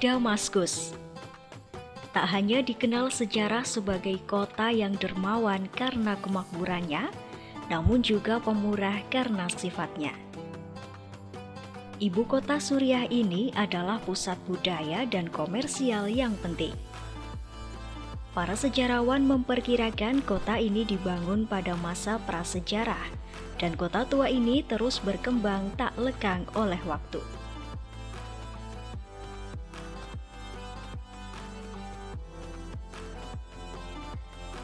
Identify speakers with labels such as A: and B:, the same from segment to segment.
A: Damaskus tak hanya dikenal sejarah sebagai kota yang dermawan karena kemakmurannya, namun juga pemurah karena sifatnya. Ibu kota Suriah ini adalah pusat budaya dan komersial yang penting. Para sejarawan memperkirakan kota ini dibangun pada masa prasejarah, dan kota tua ini terus berkembang tak lekang oleh waktu.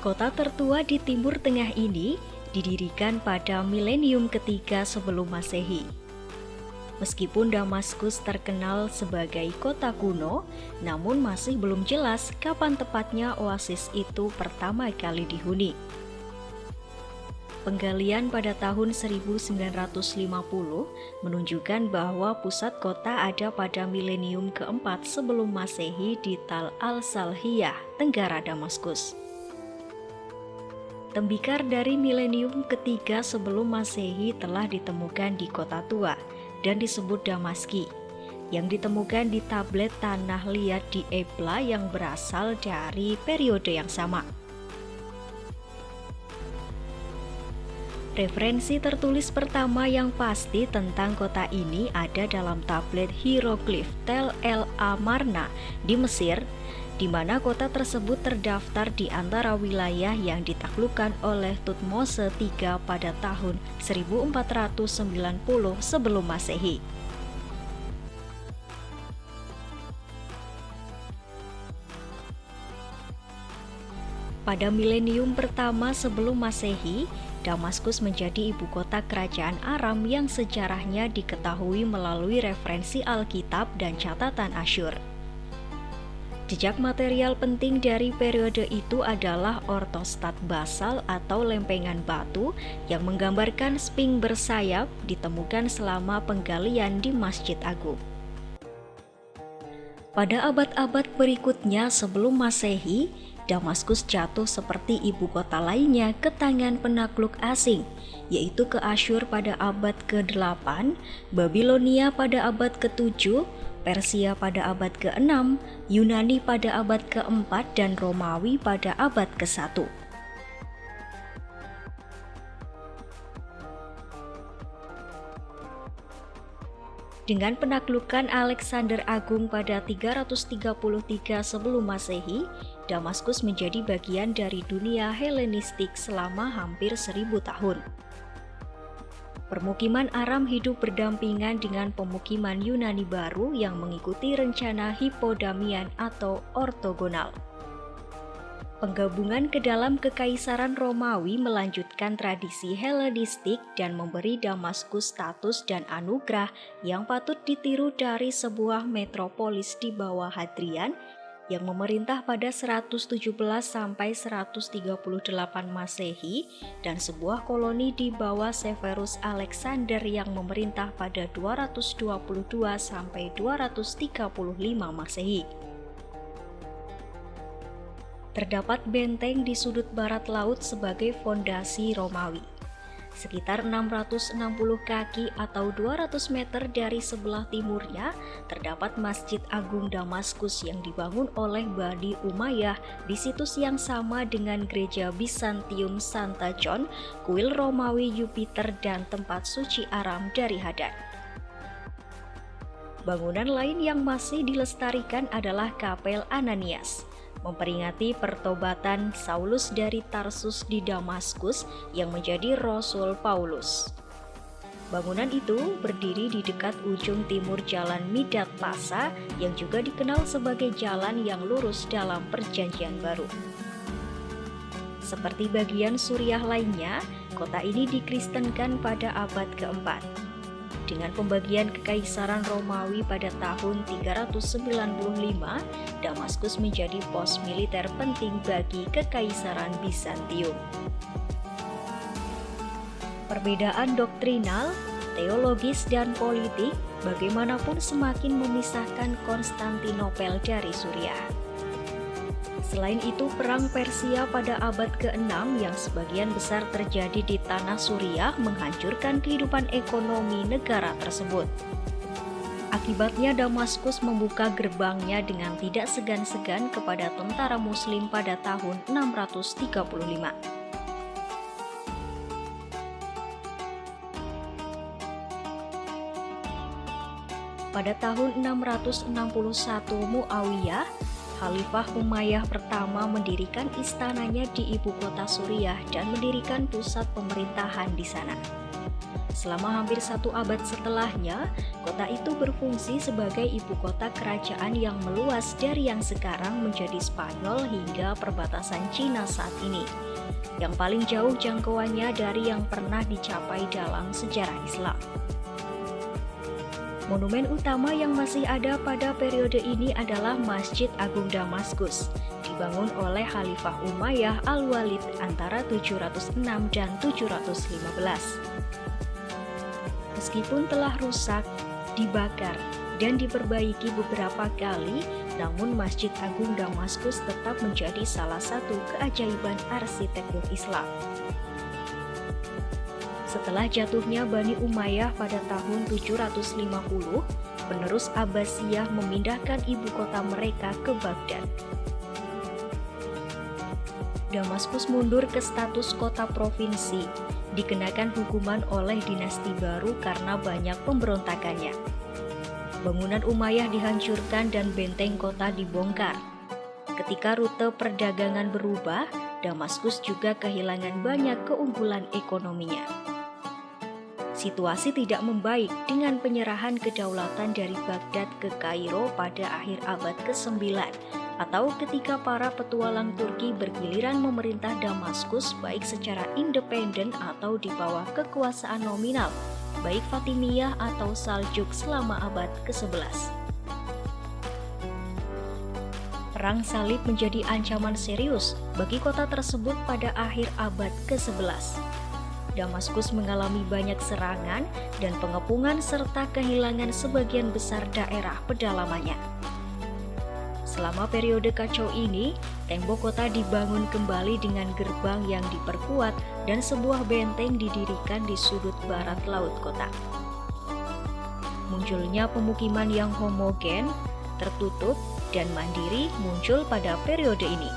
A: Kota tertua di Timur Tengah ini didirikan pada milenium ketiga sebelum Masehi. Meskipun Damaskus terkenal sebagai kota kuno, namun masih belum jelas kapan tepatnya oasis itu pertama kali dihuni. Penggalian pada tahun 1950 menunjukkan bahwa pusat kota ada pada milenium keempat sebelum Masehi di Tal al-Salhiyah, Tenggara Damaskus. Tembikar dari milenium ketiga sebelum Masehi telah ditemukan di kota tua dan disebut Damaski, yang ditemukan di tablet tanah liat di Ebla yang berasal dari periode yang sama. Referensi tertulis pertama yang pasti tentang kota ini ada dalam tablet hieroglif Tel el Amarna di Mesir, di mana kota tersebut terdaftar di antara wilayah yang ditaklukkan oleh Thutmose III pada tahun 1490 sebelum Masehi. Pada milenium pertama sebelum Masehi, Damaskus menjadi ibu kota kerajaan Aram yang sejarahnya diketahui melalui referensi Alkitab dan catatan Asyur. Jejak material penting dari periode itu adalah ortostat basal atau lempengan batu yang menggambarkan sphinx bersayap ditemukan selama penggalian di Masjid Agung. Pada abad-abad berikutnya sebelum Masehi, Damaskus jatuh seperti ibu kota lainnya ke tangan penakluk asing, yaitu ke Asyur pada abad ke-8, Babilonia pada abad ke-7, Persia pada abad ke-6, Yunani pada abad ke-4, dan Romawi pada abad ke-1. Dengan penaklukan Alexander Agung pada 333 sebelum Masehi, Damaskus menjadi bagian dari dunia Helenistik selama hampir 1000 tahun. Permukiman Aram hidup berdampingan dengan pemukiman Yunani baru yang mengikuti rencana Hippodamian atau ortogonal. Penggabungan ke dalam Kekaisaran Romawi melanjutkan tradisi Helenistik dan memberi Damaskus status dan anugerah yang patut ditiru dari sebuah metropolis di bawah Hadrian yang memerintah pada 117 sampai 138 Masehi dan sebuah koloni di bawah Severus Alexander yang memerintah pada 222 sampai 235 Masehi. Terdapat benteng di sudut barat laut sebagai fondasi Romawi. Sekitar 660 kaki atau 200 meter dari sebelah timurnya, terdapat Masjid Agung Damaskus yang dibangun oleh Bani Umayyah di situs yang sama dengan gereja Bizantium Santa John, kuil Romawi Jupiter, dan tempat suci Aram dari Hadad. Bangunan lain yang masih dilestarikan adalah Kapel Ananias, memperingati pertobatan Saulus dari Tarsus di Damaskus yang menjadi Rasul Paulus. Bangunan itu berdiri di dekat ujung timur Jalan Midat Pasa yang juga dikenal sebagai jalan yang lurus dalam Perjanjian Baru. Seperti bagian Suriah lainnya, kota ini dikristenkan pada abad keempat. Dengan pembagian Kekaisaran Romawi pada tahun 395, Damaskus menjadi pos militer penting bagi Kekaisaran Bizantium. Perbedaan doktrinal, teologis, dan politik bagaimanapun semakin memisahkan Konstantinopel dari Suriah. Selain itu, perang Persia pada abad ke-6 yang sebagian besar terjadi di tanah Suriah menghancurkan kehidupan ekonomi negara tersebut. Akibatnya Damaskus membuka gerbangnya dengan tidak segan-segan kepada tentara Muslim pada tahun 635. Pada tahun 661 Muawiyah, Khalifah Umayyah pertama mendirikan istananya di ibu kota Suriah dan mendirikan pusat pemerintahan di sana. Selama hampir 1 abad setelahnya, kota itu berfungsi sebagai ibu kota kerajaan yang meluas dari yang sekarang menjadi Spanyol hingga perbatasan Cina saat ini, yang paling jauh jangkauannya dari yang pernah dicapai dalam sejarah Islam. Monumen utama yang masih ada pada periode ini adalah Masjid Agung Damaskus, dibangun oleh Khalifah Umayyah Al-Walid antara 706 dan 715. Meskipun telah rusak, dibakar, dan diperbaiki beberapa kali, namun Masjid Agung Damaskus tetap menjadi salah satu keajaiban arsitektur Islam. Setelah jatuhnya Bani Umayyah pada tahun 750, penerus Abbasiyah memindahkan ibu kota mereka ke Baghdad. Damaskus mundur ke status kota provinsi, dikenakan hukuman oleh dinasti baru karena banyak pemberontakannya. Bangunan Umayyah dihancurkan dan benteng kota dibongkar. Ketika rute perdagangan berubah, Damaskus juga kehilangan banyak keunggulan ekonominya. Situasi tidak membaik dengan penyerahan kedaulatan dari Baghdad ke Kairo pada akhir abad ke-9 atau ketika para petualang Turki bergiliran memerintah Damaskus baik secara independen atau di bawah kekuasaan nominal, baik Fatimiyah atau Saljuk selama abad ke-11. Perang salib menjadi ancaman serius bagi kota tersebut pada akhir abad ke-11. Damaskus mengalami banyak serangan dan pengepungan serta kehilangan sebagian besar daerah pedalamannya. Selama periode kacau ini, tembok kota dibangun kembali dengan gerbang yang diperkuat dan sebuah benteng didirikan di sudut barat laut kota. Munculnya pemukiman yang homogen, tertutup, dan mandiri muncul pada periode ini.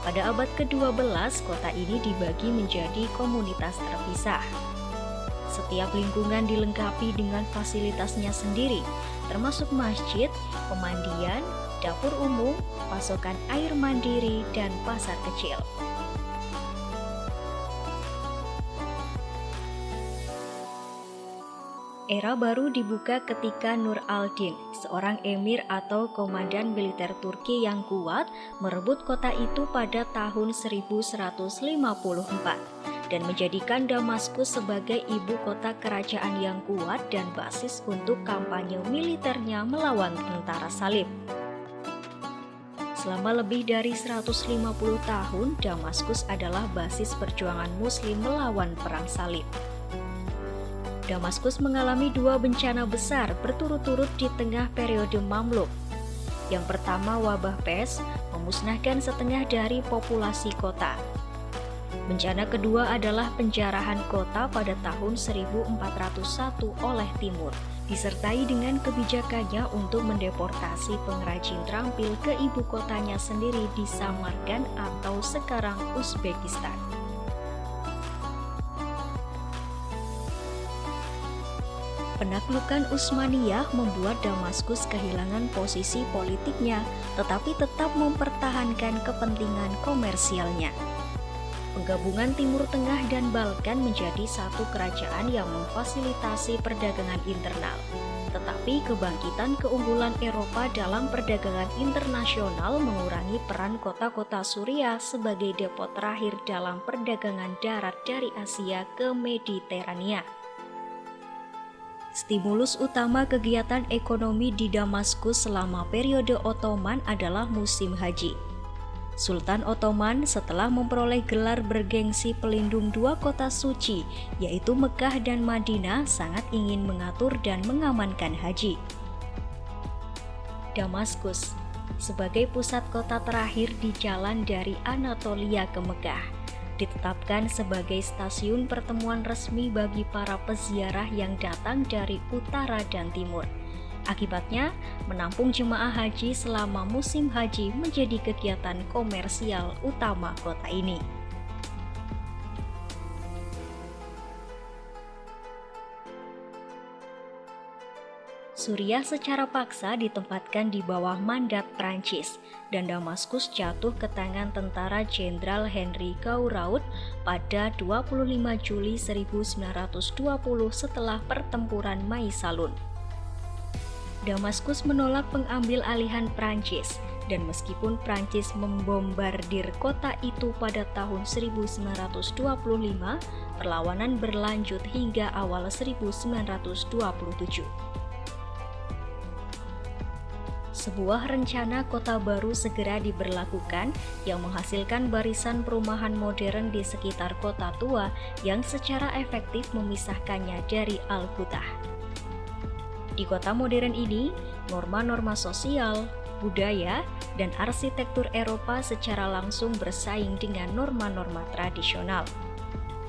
A: Pada abad ke-12, kota ini dibagi menjadi komunitas terpisah. Setiap lingkungan dilengkapi dengan fasilitasnya sendiri, termasuk masjid, pemandian, dapur umum, pasokan air mandiri, dan pasar kecil. Era baru dibuka ketika Nur al-Din, seorang emir atau komandan militer Turki yang kuat, merebut kota itu pada tahun 1154 dan menjadikan Damaskus sebagai ibu kota kerajaan yang kuat dan basis untuk kampanye militernya melawan tentara salib. Selama lebih dari 150 tahun, Damaskus adalah basis perjuangan Muslim melawan perang salib. Damaskus mengalami 2 bencana besar berturut-turut di tengah periode Mamluk. Yang pertama, wabah pes memusnahkan setengah dari populasi kota. Bencana kedua adalah penjarahan kota pada tahun 1401 oleh Timur, disertai dengan kebijakannya untuk mendeportasi pengrajin terampil ke ibu kotanya sendiri di Samarkand atau sekarang Uzbekistan. Penaklukan Utsmaniyah membuat Damaskus kehilangan posisi politiknya, tetapi tetap mempertahankan kepentingan komersialnya. Penggabungan Timur Tengah dan Balkan menjadi satu kerajaan yang memfasilitasi perdagangan internal. Tetapi kebangkitan keunggulan Eropa dalam perdagangan internasional mengurangi peran kota-kota Suriah sebagai depo terakhir dalam perdagangan darat dari Asia ke Mediterania. Stimulus utama kegiatan ekonomi di Damaskus selama periode Ottoman adalah musim haji. Sultan Ottoman setelah memperoleh gelar bergengsi pelindung 2 kota suci, yaitu Mekah dan Madinah, sangat ingin mengatur dan mengamankan haji. Damaskus sebagai pusat kota terakhir di jalan dari Anatolia ke Mekah, ditetapkan sebagai stasiun pertemuan resmi bagi para peziarah yang datang dari utara dan timur, Akibatnya, menampung jemaah haji selama musim haji menjadi kegiatan komersial utama kota ini. Suriah secara paksa ditempatkan di bawah mandat Prancis, dan Damaskus jatuh ke tangan tentara Jenderal Henry Gouraud pada 25 Juli 1920 setelah pertempuran Maisalun. Damaskus menolak pengambil alihan Prancis, dan meskipun Prancis membombardir kota itu pada tahun 1925, perlawanan berlanjut hingga awal 1927. Sebuah rencana kota baru segera diberlakukan yang menghasilkan barisan perumahan modern di sekitar kota tua yang secara efektif memisahkannya dari Al-Qutah. Di kota modern ini, norma-norma sosial, budaya, dan arsitektur Eropa secara langsung bersaing dengan norma-norma tradisional.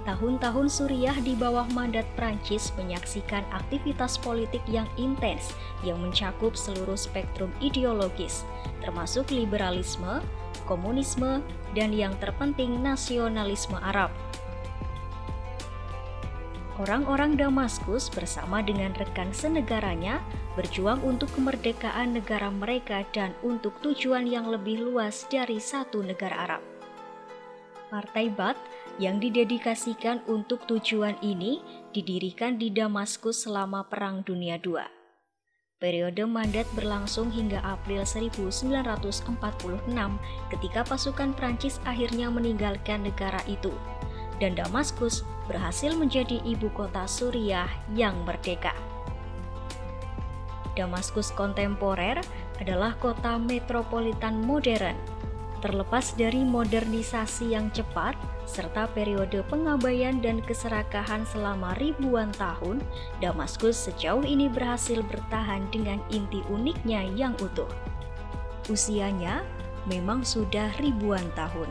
A: Tahun-tahun Suriah di bawah mandat Prancis menyaksikan aktivitas politik yang intens yang mencakup seluruh spektrum ideologis, termasuk liberalisme, komunisme, dan yang terpenting nasionalisme Arab. Orang-orang Damaskus bersama dengan rekan senegaranya berjuang untuk kemerdekaan negara mereka dan untuk tujuan yang lebih luas dari satu negara Arab. Partai Baath yang didedikasikan untuk tujuan ini didirikan di Damaskus selama Perang Dunia II. Periode mandat berlangsung hingga April 1946 ketika pasukan Prancis akhirnya meninggalkan negara itu, dan Damaskus berhasil menjadi ibu kota Suriah yang merdeka. Damaskus kontemporer adalah kota metropolitan modern. Terlepas dari modernisasi yang cepat, serta periode pengabaian dan keserakahan selama ribuan tahun, Damaskus sejauh ini berhasil bertahan dengan inti uniknya yang utuh. Usianya memang sudah ribuan tahun,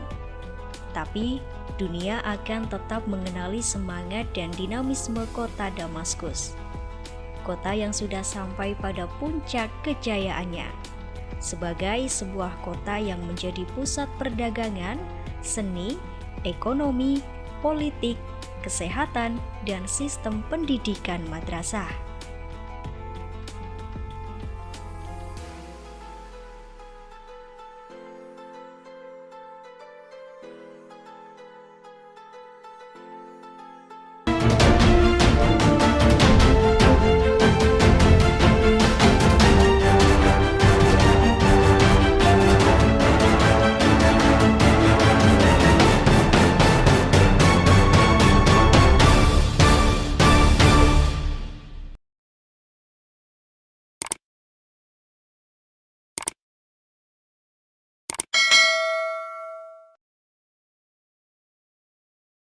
A: tapi dunia akan tetap mengenali semangat dan dinamisme kota Damaskus. Kota yang sudah sampai pada puncak kejayaannya, sebagai sebuah kota yang menjadi pusat perdagangan, seni, ekonomi, politik, kesehatan, dan sistem pendidikan madrasah.